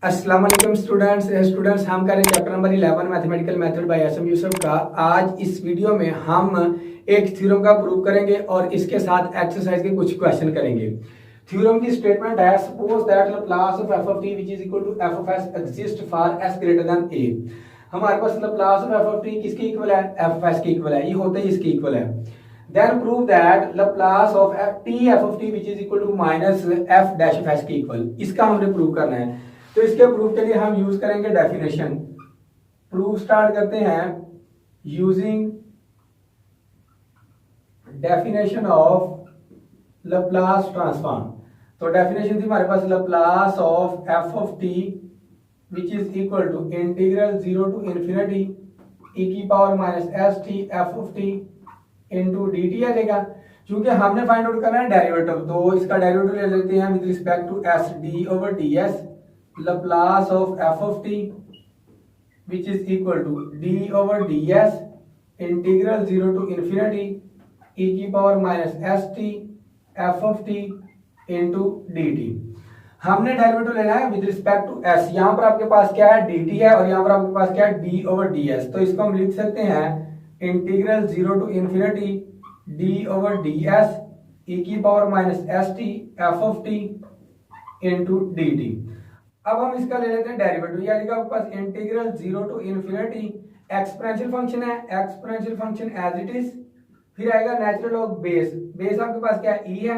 अस्सलाम वालेकुम स्टूडेंट्स हम करें chapter number 11 mathematical method by SM Yusuf का। आज इस वीडियो में हम एक थ्योरम का प्रूव करेंगे और इसके साथ एक्सरसाइज के कुछ क्वेश्चन करेंगे। थ्योरम की स्टेटमेंट है suppose that Laplace of f of t which is equal to f of s exist for s greater than a. हमारे पास Laplace of f of t किसके इक्वल है? एफ ऑफ एस के equal है। ये होते ही इसके इक्वल है। Then prove that Laplace of f of t which is equal to minus f dash of s के इक्वल। इसका हमने प्रूव करना है। तो इसके प्रूफ के लिए हम यूज करेंगे डेफिनेशन। प्रूफ स्टार्ट करते हैं using definition of Laplace transform. तो डेफिनेशन थी हमारे पास Laplace of f of t which is equal to integral 0 to infinity e की power minus s t f of t into d t आ जाएगा। क्योंकि हमने फाइंड आउट करना है डेरिवेटिव, तो इसका डेरिवेटिव ले लेते हैं with respect to s d over d s Laplace of f of t which is equal to d over ds integral 0 to infinity e की power minus s t f of t into d T. हमने derivative लेना है with respect to s। यहाँ पर आपके पास क्या है? dt है और यहाँ पर आपके पास क्या है? d over ds। तो इसको हम लिख सकते हैं integral 0 to infinity d over ds e की power minus s t f of t into d t. अब हम इसका ले लेते हैं डेरिवेटिव। यानी कि आपके पास integral 0 to infinity exponential function है, exponential function as it is, फिर आएगा नेचुरल लॉग बेस। बेस आपके पास क्या है? e है।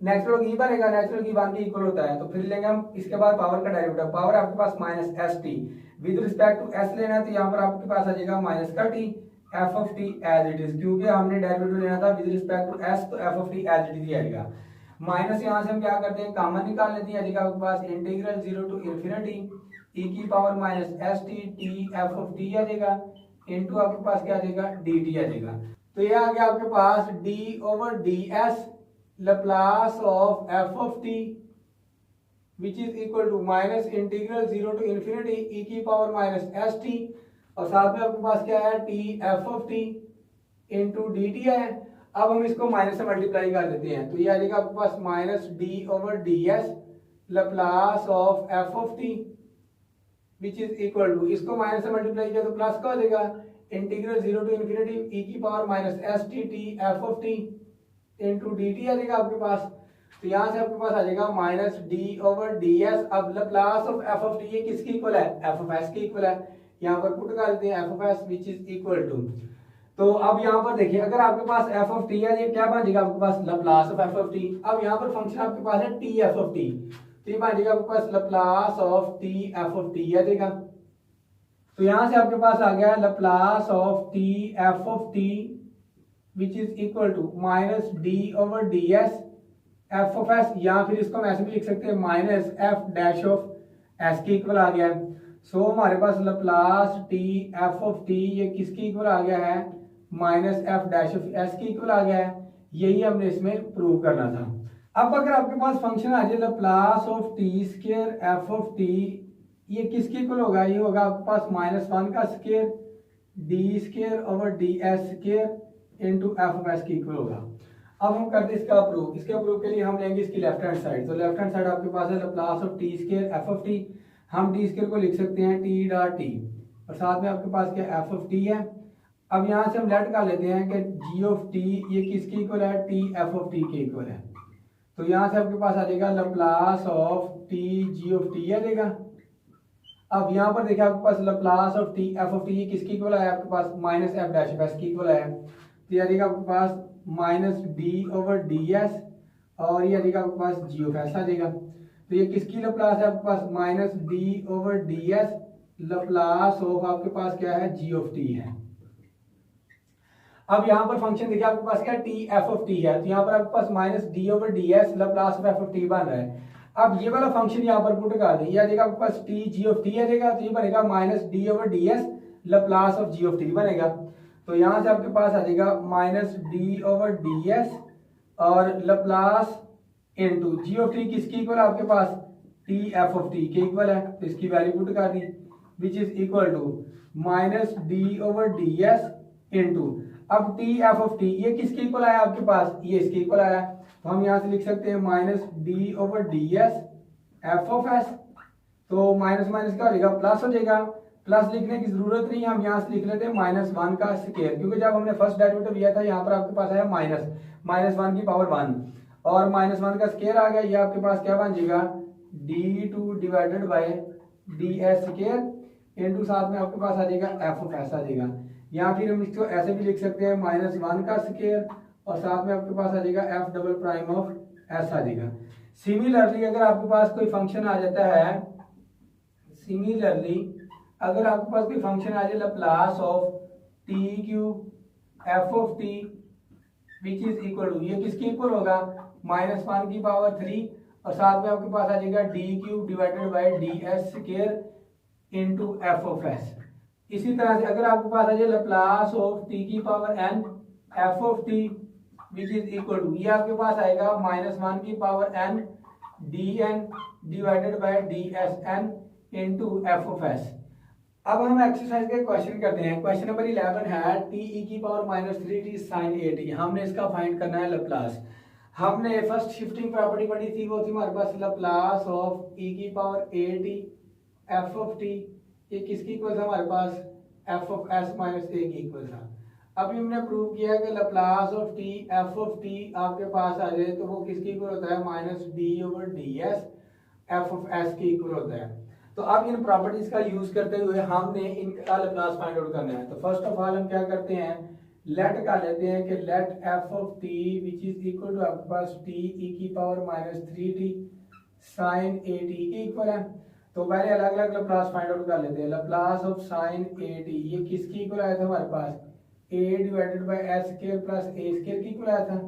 नेचुरल लॉग e बनेगा, नेचुरल लॉग e 1 के इक्वल होता है। तो फिर लेंगे हम इसके बाद पावर का डेरिवेटिव। पावर आपके पास minus s t with respect to s लेना है, तो यहाँ पर आपके पास आ जाएगा माइनस का t f of t as it is. क्योंकि हमने डेरिवेटिव लेना था विद रिस्पेक्ट टू s, तो f of t as it is आएगा। माइनस यहाँ से हम क्या करते हैं? कॉमन निकाल लेते हैं। आपके पास इंटीग्रल 0 टू इंफिनिटी e की power minus s t t f of t आ जाएगा इनटू आपके पास क्या आ जाएगा? डी टी आ जाएगा। तो ये आ गया आपके पास d over d s Laplace of f of t which is equal to minus integral 0 to infinity e की पावर माइनस एस टी और साथ में आपके पास क्या है? T f of t into d t है। अब हम इसको माइनस से मल्टीप्लाई कर देते हैं, तो ये आ जाएगा आपके पास minus d over d s Laplace of f of t which is equal to, इसको माइनस से मल्टीप्लाई किया तो प्लस का हो जाएगा इंटीग्रल 0 टू इंफिनिटी e की power minus s t t f of t into d t आ जाएगा आपके पास। तो यहाँ से आपके पास आ जाएगा minus d over d s. अब Laplace of f of t ये किसके इक्वल है? एफ ऑफ एस के इक्वल है। यहाँ पर पुट कर देते हैं f of s which is equal to. तो अब यहाँ पर देखिए, अगर आपके पास एफ ऑफ टी है, ये क्या बन जाएगा आपके पास? Laplace of f of t. अब यहाँ पर फंक्शन आपके पास है टी एफ ऑफ टी, तो ये बन जाएगा आपके पास Laplace of t f of t आ जाएगा। तो यहाँ से आपके पास आ गया Laplace of t f of t which is equal to minus d over d s f of s, या फिर इसको हम ऐसे भी लिख सकते हैं minus f dash of s के इक्वल आ गया है। सो हमारे पास Laplace t f of t ये किसके इक्वल आ गया है? Minus f dash of s के इक्वल आ गया है। यही हमने इसमें प्रूव करना था। अब अगर आपके पास फंक्शन आ जाए Laplace of T square F of t, ये किसके इक्वल होगा? ये होगा आपके पास माइनस 1 का square D square over d S square into F of s के इक्वल होगा। अब हम करते हैं इसका प्रूफ। इसके प्रूफ के लिए हम लेंगे इसकी लेफ्ट हैंड साइड। तो लेफ्ट हैंड साइड आपके पास है Laplace of T square F of T. हम टी स्क्वायर को लिख सकते हैं टी डॉट टी और साथ में आपके पास क्या एफ ऑफ टी है। अब यहाँ से हम लेट कर लेते हैं कि जी ऑफ टी ये किसके इक्वल है? टी एफ ऑफ टी के इक्वल है। तो यहाँ से आपके पास आ जाएगा Laplace of t g of t आ जाएगा। अब यहाँ पर देखिए आपके पास Laplace of t f of t ये किसके इक्वल है? आपके पास minus f dash of s के इक्वल है। तो ये आ जाएगा आपके पास minus d over d s और ये आ जाएगा आपके पास जी ऑफ एस आ जाएगा। तो ये किसकी लैप्लास है? आपके पास minus d over d s Laplace of आपके पास क्या है? जी ऑफ टी है। अब यहाँ पर फंक्शन देखिए आपके पास क्या टी एफ ऑफ टी है, तो यहाँ पर आपके पास minus d over d s Laplace of f of t बन रहा है। अब ये वाला फंक्शन यहाँ पर पुट कर दें, ये आ जाएगा आपके पास टी जी ऑफ टी आ जाएगा। तो ये बनेगा minus d over d s Laplace of g of t बनेगा। तो यहाँ से आपके पास आ जाएगा minus d over d s और Laplace into g of t किसकी इक्वल है? आपके पास टी एफ ऑफ टी के इक्वल है। तो इसकी वैल्यू पुट कर दी which is equal to minus d over d S into, अब टी एफ ऑफ टी ये किसके इक्वल आया आपके पास? ये इसके इक्वल आया। तो हम यहाँ से लिख सकते हैं minus d over d s f of S. तो माइनस माइनस का हो जाएगा प्लस हो जाएगा। प्लस लिखने की जरूरत नहीं, हम यहाँ से लिख लेते हैं -1 का स्क्वायर, क्योंकि जब हमने फर्स्ट डेरिवेटिव लिया था यहाँ पर आपके पास आया -1 की पावर 1 और -1 का स्क्वायर आ गया। ये आपके पास क्या बन जाएगा d2 divided by ds square into साथ में आपके पास आ जाएगा f ऑफ s आ जाएगा। या फिर हम इसको ऐसे भी लिख सकते हैं -1 का स्क्वायर और साथ में आपके पास आ जाएगा f double prime of s आ जाएगा। सिमिलरली अगर आपके पास कोई फंक्शन आ जाता है, सिमिलरली अगर आपके पास कोई फंक्शन आ जाए Laplace of t cube f of t which is equal to, ये किसके इक्वल होगा -1 की पावर 3 और साथ में आपके पास आ जाएगा d cube divided by ds square into f of s। इसी तरह से अगर आपके पास आ जाए लैप्लस ऑफ t की power n f of t which is equal to, ये आपके पास आएगा -1 की power n dn divided by dsn into f of s। अब हम एक्सरसाइज का क्वेश्चन करते हैं। क्वेश्चन नंबर 11 है टी ई की पावर -3t sin 8t। हमने इसका फाइंड करना है लैप्लस। हमने फर्स्ट शिफ्टिंग प्रॉपर्टी पढ़ी थी, वो थी हमारे पास लैप्लस ऑफ e की power at f of t, ये किसकी इक्वल था हमारे पास f of s minus a की इक्वल था। अभी हमने प्रूव किया कि Laplace of t f of t आपके पास आ जाए तो वो किसकी इक्वल होता है -d/ds f ऑफ s की इक्वल होता है। तो अब इन प्रॉपर्टीज का यूज करते हुए हमने इनका लैप्लस फाइंड आउट करना है। तो फर्स्ट ऑफ ऑल हम क्या करते हैं, लेट का लेते हैं कि let f of t which is equal to आपके पास t e की पावर -3t sin at के इक्वल है। तो पहले अलग अलग लैप्लस फाइंड आउट कर लेते हैं। लैप्लस ऑफ sin at ये किसकी इक्वल आया था हमारे पास a divided by s square plus a square की इक्वल आया था।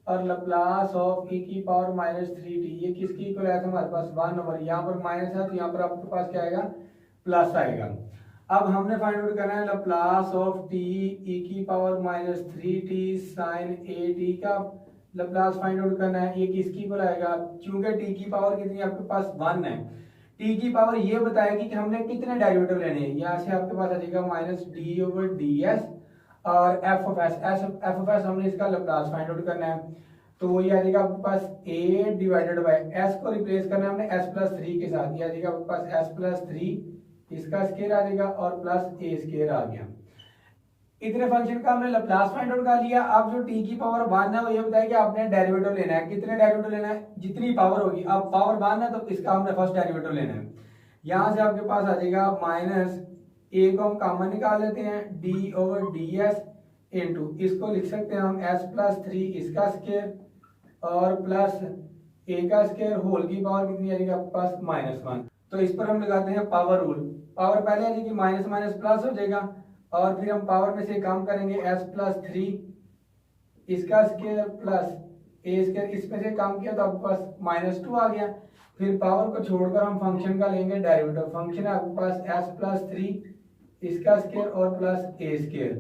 और लैप्लस ऑफ e की पावर -3t ये किसकी इक्वल आया था हमारे पास 1 ओवर, यहाँ पर माइनस है तो यहाँ पर आपके पास क्या आएगा प्लस आएगा। अब हमने फाइंड आउट करना है लैप्लस ऑफ t e की पावर -3t sin at का लैप्लस फाइंड आउट करना है। ये किसकी इक्वल आएगा, चूंकि t की पावर कितनी आपके पास 1 है, t की पावर ये बताएगी कि हमने कितने डेरिवेटिव लेने हैं। यहाँ से आपके पास आ जाएगा -d/ds और f ऑफ s हमने इसका लैप्लस फाइंड आउट करना है। तो वो ये आ जाएगा आपके पास a डिवाइडेड बाय s को रिप्लेस करना है हमने s प्लस 3 के साथ। ये आ जाएगा आपके पास s प्लस 3 इसका स्क्वायर आ जाएगा और प्लस a स्क्वायर आ गया। इतने फंक्शन का हमने लैप्लस फाइंड आउट कर लिया। अब जो t की पावर 1 है वो ये बताया कि आपने डेरिवेटिव लेना है। कितने डेरिवेटिव लेना है, जितनी पावर होगी। अब पावर 1 है तो इसका हमने फर्स्ट डेरिवेटिव लेना है। यहाँ से आपके पास आ जाएगा माइनस a को हम कॉमन निकाल लेते हैं d/ds इनटू इसको लिख सकते हैं हम s प्लस 3 इसका स्क्वायर और प्लस a का स्क्वायर होल की पावर कितनी आ जाएगी आपके पास -1। तो इस पर हम लगाते हैं पावर रूल। पावर पहले आ जाएगी माइनस माइनस प्लस हो जाएगा और फिर हम पावर में से कम करेंगे s प्लस 3 इसका स्क्वायर प्लस a स्क्वायर, इसमें से कम किया तो आपके पास -2 आ गया। फिर पावर को छोड़कर हम फंक्शन का लेंगे डेरिवेटिव। फंक्शन है आपके पास s प्लस 3 इसका स्क्वायर और प्लस a स्क्वायर।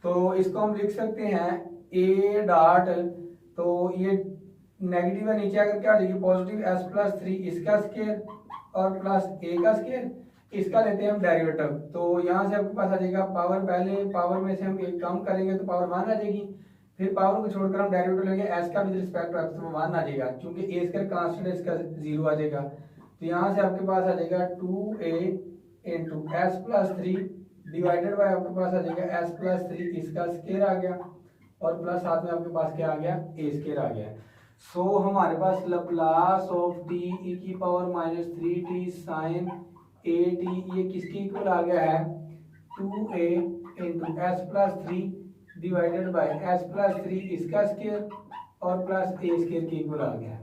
तो इसको हम लिख सकते हैं a डॉट, तो ये नेगेटिव है नीचे आकर क्या हो जाएगी पॉजिटिव s प्लस 3 इसका स्क्वायर और प्लस a का स्क्वायर, इसका लेते हैं हम डेरिवेटिव। तो यहाँ से आपके पास आ जाएगा पावर, पहले पावर में से हम एक कम करेंगे तो पावर 1 आ जाएगी। फिर पावर को छोड़कर हम डेरिवेटिव लेंगे s का विद रिस्पेक्ट टू x तो 1 आ जाएगा, क्योंकि a स्क्वायर कांस्टेंट है इसका 0 आ जाएगा। तो यहाँ से आपके पास आ जाएगा 2a into s plus 3 divided by आपके पास आ जाएगा s प्लस 3 इसका स्क्वायर आ गया और प्लस साथ में आपके पास क्या आ गया a स्क्वायर आ गया। सो हमारे पास लैप्लस ऑफ t e की पावर -3t sin at ये किसकी इक्वल आ गया है 2a into s plus 3 divided by s plus 3 इसका स्क्वायर और प्लस a स्क्वायर की इक्वल आ गया।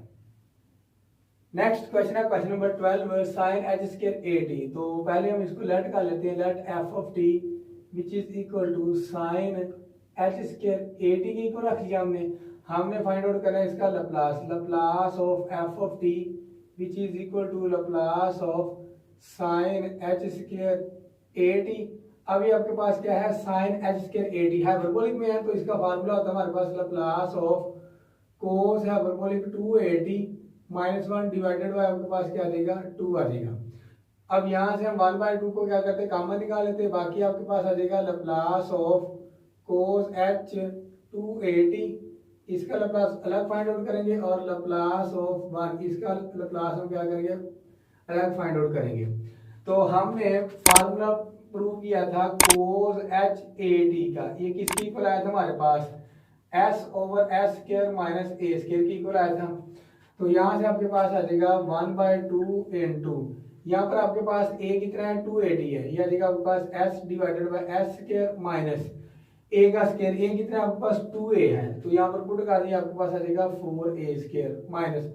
नेक्स्ट क्वेश्चन है question number 12 sine h square at। तो पहले हम इसको लेट कर लेते हैं, let f of t which is equal to sine h square at की इक्वल रख लिया हमने फाइंड आउट करना है इसका Laplace, Laplace of f of t which is equal to Laplace of sine h square at। अभी आपके पास क्या है sine h square at hyperbolic में है तो इसका फार्मूला होता है हमारे पास Laplace of cos hyperbolic 2at -1 divided by आपके पास क्या आ जाएगा 2 आ जाएगा। अब यहाँ से हम 1/2 को क्या करते हैं कॉमन निकाल लेते हैं, बाकी आपके पास आ जाएगा Laplace of cos h 2at इसका लैप्लस अलग फाइंड आउट करेंगे और लैप्लस ऑफ 1 इसका लैप्लस हम क्या करेंगे अलग फाइंड आउट करेंगे। तो हमने फार्मूला प्रूव किया था कोस एच ए टी का, ये किसकी इक्वल आया था हमारे पास, s over s square minus a square की इक्वल आया था। तो यहाँ से आपके पास आ जाएगा 1/2 इंटू, यहाँ पर आपके पास ए कितना है 280 है, ये आ जाएगा आपके पास s divided by s square minus a का स्क्वायर, ए कितना आपके पास 2a है, तो यहाँ पर पुट कर दिया आपके पास आ जाएगा 4a स्क्वायर माइनस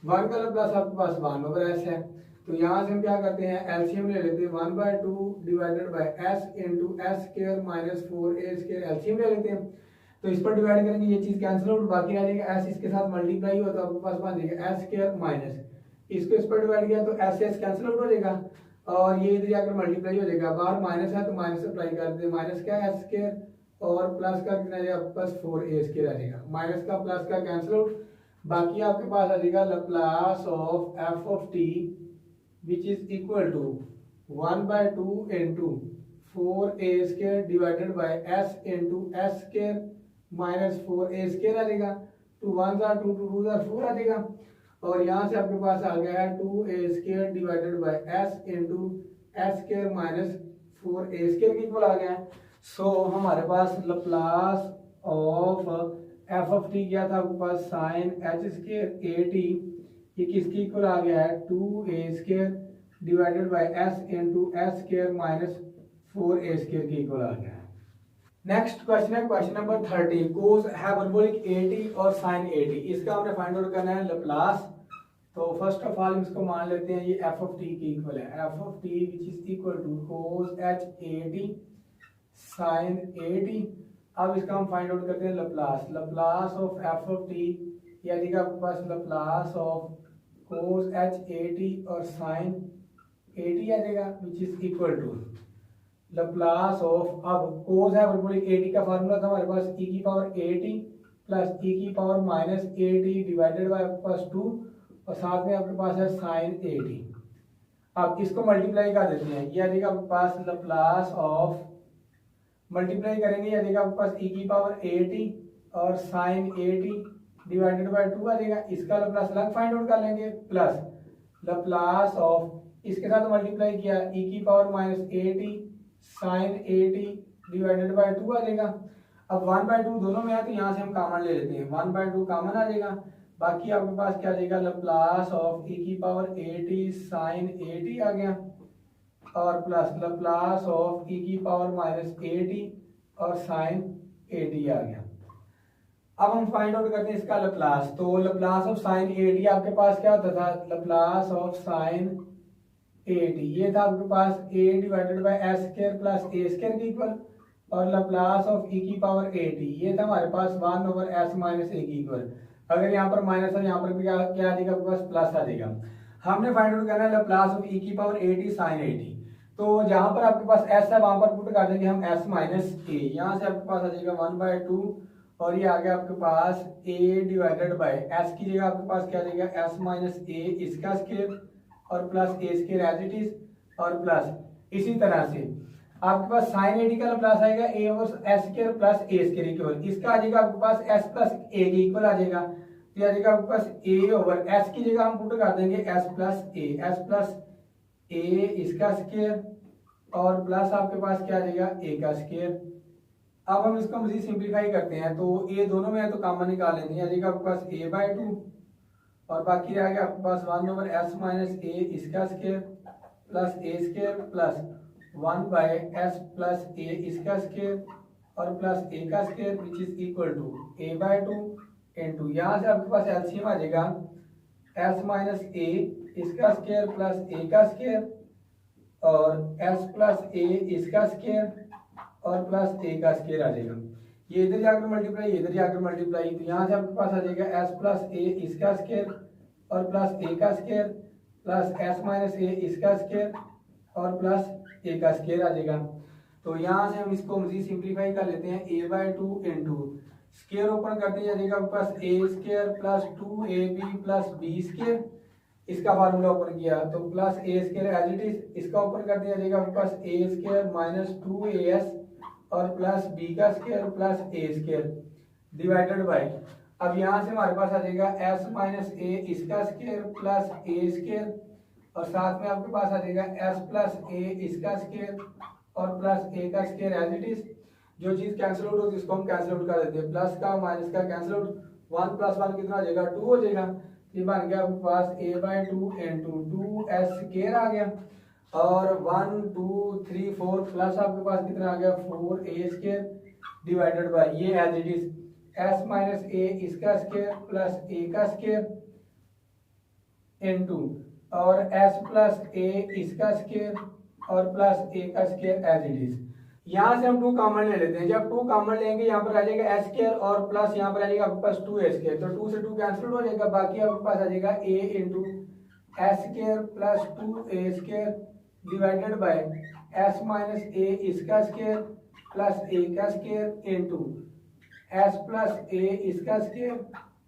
1 का प्लस आपके पास 1 ओवर एस है। तो यहाँ से हम क्या करते हैं एलसीएम ले लेते हैं, 1/2 divided by s into s square minus 4a square, LCM ले लेते हैं। तो इस पर डिवाइड करेंगे, ये चीज कैंसिल आउट, बाकी आ जाएगा एस इसके साथ मल्टीप्लाई हो तो आपके पास बन जाएगा एस स्क्वायर माइनस, इसको इस पर डिवाइड किया तो एस एस कैंसिल आउट हो जाएगा और ये इधर जाकर मल्टीप्लाई हो जाएगा, बाहर माइनस है तो माइनस अप्लाई कर देते हैं, माइनस क्या एस स्क्वायर और प्लस का कितना जाएगा आपके पास 4a स्क्वायर आ जाएगा, माइनस का प्लस का कैंसिल आउट, बाकी आपके पास आ जाएगा Laplace of f of t which is equal to 1/2 into 4a square divided by s into s square minus 4a square आ जाएगा, 2 1 are 2 2 are 4 आ जाएगा, और यहाँ से आपके पास आ गया है 2a square divided by s into s square minus 4a square की इक्वल आ गया है। सो हमारे पास Laplace of f of t क्या था आपके पास sine h square a t, ये किसकी इक्वल आ गया है 2a square divided by s into s square minus 4a square की इक्वल आ गया है। नेक्स्ट क्वेश्चन है क्वेश्चन नंबर 30, कोस हाइपरबोलिक 80 और साइन 80, इसका हमने फाइंड आउट करना है लाप्लास। तो फर्स्ट ऑफ ऑल इसको मान लेते हैं ये एफ ऑफ टी की इक्वल है, f of t which is equal to cos h 80 sine 80। अब इसका हम फाइंड आउट करते हैं Laplace, Laplace of f of t यानी कि आपके पास लाप्लास ऑफ कोस एच 80 और साइन 80 आ जाएगा which is equal to Laplace of, अब कोस है हाइपरबोलिक 80 का फार्मूला था हमारे पास e की पावर 80 प्लस e की पावर माइनस 80 डिवाइडेड बाय आपके पास 2 और साथ में आपके पास है साइन 80। अब इसको मल्टीप्लाई कर देते हैं, ये आ जाएगा आपके पास लाप्लास ऑफ, मल्टीप्लाई करेंगे ये देगा आपके पास e की पावर 80 और साइन 80 डिवाइडेड बाय 2 आ जाएगा, इसका लाप्लास अलग फाइंड आउट कर लेंगे प्लस लाप्लास ऑफ इसके साथ मल्टीप्लाई किया e की power minus 80 sine 80 divided by 2 आ जाएगा। अब 1/2 दोनों में है तो यहाँ से हम कॉमन ले लेते हैं, 1/2 कॉमन आ जाएगा, बाकी आपके पास क्या आ जाएगा लाप्लास ऑफ e की पावर 80 साइन 80 आ गया और प्लस लाप्लास ऑफ e की पावर माइनस 80 और साइन 80 आ गया। अब हम फाइंड आउट करते हैं इसका लाप्लास, तो लाप्लास ऑफ साइन 80 आपके पास क्या होता था, लाप्लास ऑफ साइन 80 ये था आपके पास a divided by S square plus A square की इक्वल, और लाप्लास ऑफ e की पावर 80 ये था हमारे पास 1 ओवर s माइनस a की इक्वल, अगर यहाँ पर माइनस है यहाँ पर भी क्या आ जाएगा आपके पास प्लस आ जाएगा। हमने फाइंड आउट करना है लाप्लास ऑफ e की पावर 80 साइन 80, तो जहां पर आपके पास s है वहां पर पुट कर देंगे हम s माइनस a, यहाँ से आपके पास आ जाएगा 1/2 और ये आ गया आपके पास a डिवाइडेड बाय s की जगह आपके पास क्या आ जाएगा s माइनस a इसका स्क्वायर और plus a square as it is और प्लस इसी तरह से आपके पास साइन 80 का लाप्लास आएगा a over s square plus a square equal, इसका आ जाएगा आपके पास s प्लस a के इक्वल आ जाएगा, तो आ जाएगा आपके पास a ओवर s की जगह हम पुट कर देंगे s प्लस a इसका स्क्वायर और प्लस आपके पास क्या आ जाएगा a का स्क्वायर। अब हम इसको मजीद सिंप्लीफाई करते हैं, तो a दोनों में है तो कॉमन निकाल लेते हैं, आ जाएगा आपके पास a/2 और बाकी रह गया आपके पास 1 ओवर s माइनस a इसका square plus a square plus 1 by s plus a इसका स्क्वायर और प्लस a का square which is equal to a/2 into, यहाँ से आपके पास एलसीएम आ जाएगा s माइनस a इसका स्क्वायर प्लस a का स्क्वायर और s प्लस a इसका स्क्वायर और प्लस a का स्क्वायर आ जाएगा, ये इधर जाकर मल्टीप्लाई इधर जाकर मल्टीप्लाई, तो यहाँ से आपके पास आ जाएगा s प्लस a इसका स्क्वायर और प्लस a का square plus s minus a इसका स्क्वायर और प्लस a का स्क्वायर आ जाएगा। तो यहाँ से हम इसको मजीद सिंप्लीफाई कर लेते हैं, a/2 इंटू स्क्वायर ओपन करते हैं जाएगा आपके पास a square plus 2ab plus b square, इसका फार्मूला ओपन किया तो plus a square as it is, इसका ओपन करते हैं जाएगा आपके पास a स्क्वायर माइनस 2as और प्लस b का square plus a square divided by, अब यहाँ से हमारे पास आ जाएगा s माइनस a इसका स्क्वायर प्लस a स्क्वायर और साथ में आपके पास आ जाएगा एस प्लस ए इसका स्केयर और प्लस ए का स्केयर एज इट इज। जो चीज कैंसिल आउट होती है उसको हम कैंसिल आउट कर देते हैं, प्लस का माइनस का कैंसिल आउट, 1 प्लस 1 कितना हो जाएगा 2 हो जाएगा। ये बन गया आपके पास a by 2 into 2s square आ गया और 1 2 3 4 प्लस आपके पास कितना आ गया 4a स्केयर डिवाइडेड बाय ये as it is s minus a इसका स्केयर प्लस a का स्केयर इनटू और s प्लस a इसका स्केयर और प्लस a का स्केयर एज इट इज। यहां से हम 2 कॉमन ले लेते हैं, जब 2 कॉमन लेंगे यहाँ पर आ जाएगा s स्केयर और प्लस यहाँ पर आ जाएगा आपके पास 2a स्केयर, तो 2 से 2 कैंसिल हो जाएगा, बाकी आपके पास आ जाएगा a into s square plus 2a square divided by s minus a इसका स्केयर प्लस a का square into s plus a इसका स्केयर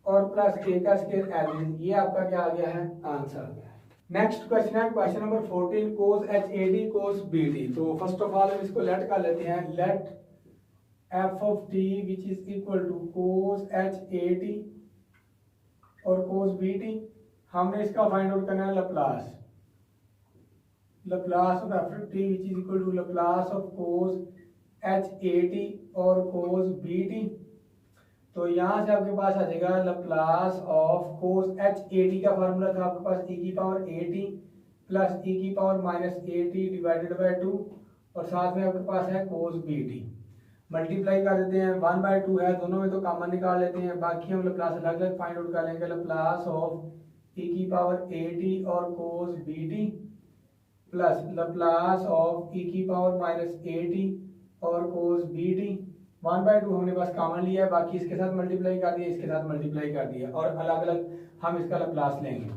और प्लस a का स्केयर एज इट इज। ये आपका क्या आ गया है, आंसर आ गया है। नेक्स्ट क्वेश्चन है question number 14 cos HAD cos BT। तो फर्स्ट ऑफ ऑल हम इसको लेट कर लेते हैं, let f of t which is equal to cos HAD और cos BT। हमने इसका फाइंड आउट करना है Laplace, Laplace of f of t which is equal to Laplace of cos HAD और cos BT। तो यहाँ से आपके पास आ जाएगा लप्लास ऑफ cos HAD का फार्मूला था आपके पास e की पावर AT प्लस e की power minus AT divided by 2 और साथ में आपके पास है cos BT। मल्टीप्लाई कर देते हैं, 1 बाय 2 है, दोनों में तो कॉमन निकाल लेते हैं, बाकी हम लप्लास अलग अलग फाइंड आउट कर लेंगे। लप्लास ऑफ e की पावर AT और cos BT plus Laplace of e की पावर माइनस AT और cos BT। 1 बाय 2 हमने बस कॉमन लिया है, बाकी इसके साथ मल्टीप्लाई कर दिया, इसके साथ मल्टीप्लाई कर दिया और अलग अलग हम इसका लप्लास लेंगे।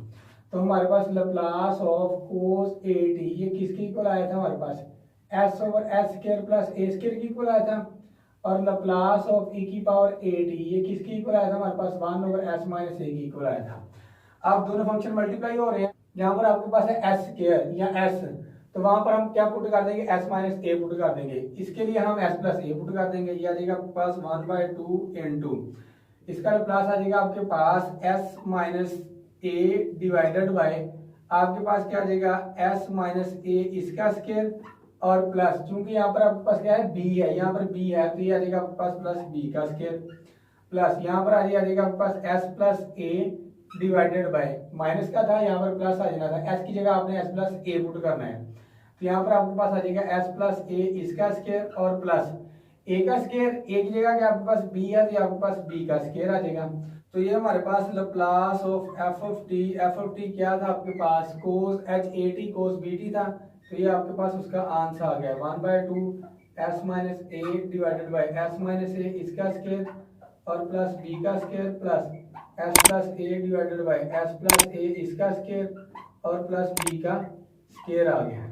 तो हमारे पास लप्लास ऑफ cos AT ये किसके इक्वल आया था हमारे पास, s over s square plus a square के इक्वल आया था, और लप्लास ऑफ e की पावर AT ये किसके इक्वल आया था हमारे पास 1 ओवर s माइनस a के इक्वल आया था। अब दोनों फंक्शन मल्टीप्लाई हो रहे हैं, यहाँ पर आपके पास है s स्क्वायर या s, तो वहां पर हम क्या पुट कर देंगे, s माइनस a पुट कर देंगे, इसके लिए हम s प्लस a पुट कर देंगे, ये आ जाएगा आपके पास 1 बाय 2 इंटू इसका लप्लास आ जाएगा आपके पास s minus a divided by आपके पास क्या आ जाएगा s माइनस a इसका स्क्वायर और प्लस, चूंकि यहाँ पर आपके पास क्या है b है, यहाँ पर b है तो ये आ जाएगा आपके पास प्लस b का स्क्वायर प्लस यहाँ पर आ जाएगा आपके पास s plus a divided bye minus का था, यहाँ पर प्लस आ जाना था, s की जगह आपने s प्लस a पुट करना है, तो यहाँ पर आपके पास आ जाएगा s प्लस a इसका स्क्वायर और प्लस a का स्क्वायर, a की जगह क्या आपके पास b है तो आपके पास b का स्क्वायर आ जाएगा। तो ये हमारे पास Laplace of f of t क्या था आपके पास cos HAT cos BT था, तो ये आपके पास उसका आंसर आ गया 1 by 2 s minus a divided by s minus a इसका स्क्वायर और प्लस b का square plus s plus a divided by s plus a इसका स्क्वायर और प्लस b का स्क्वायर आ गया।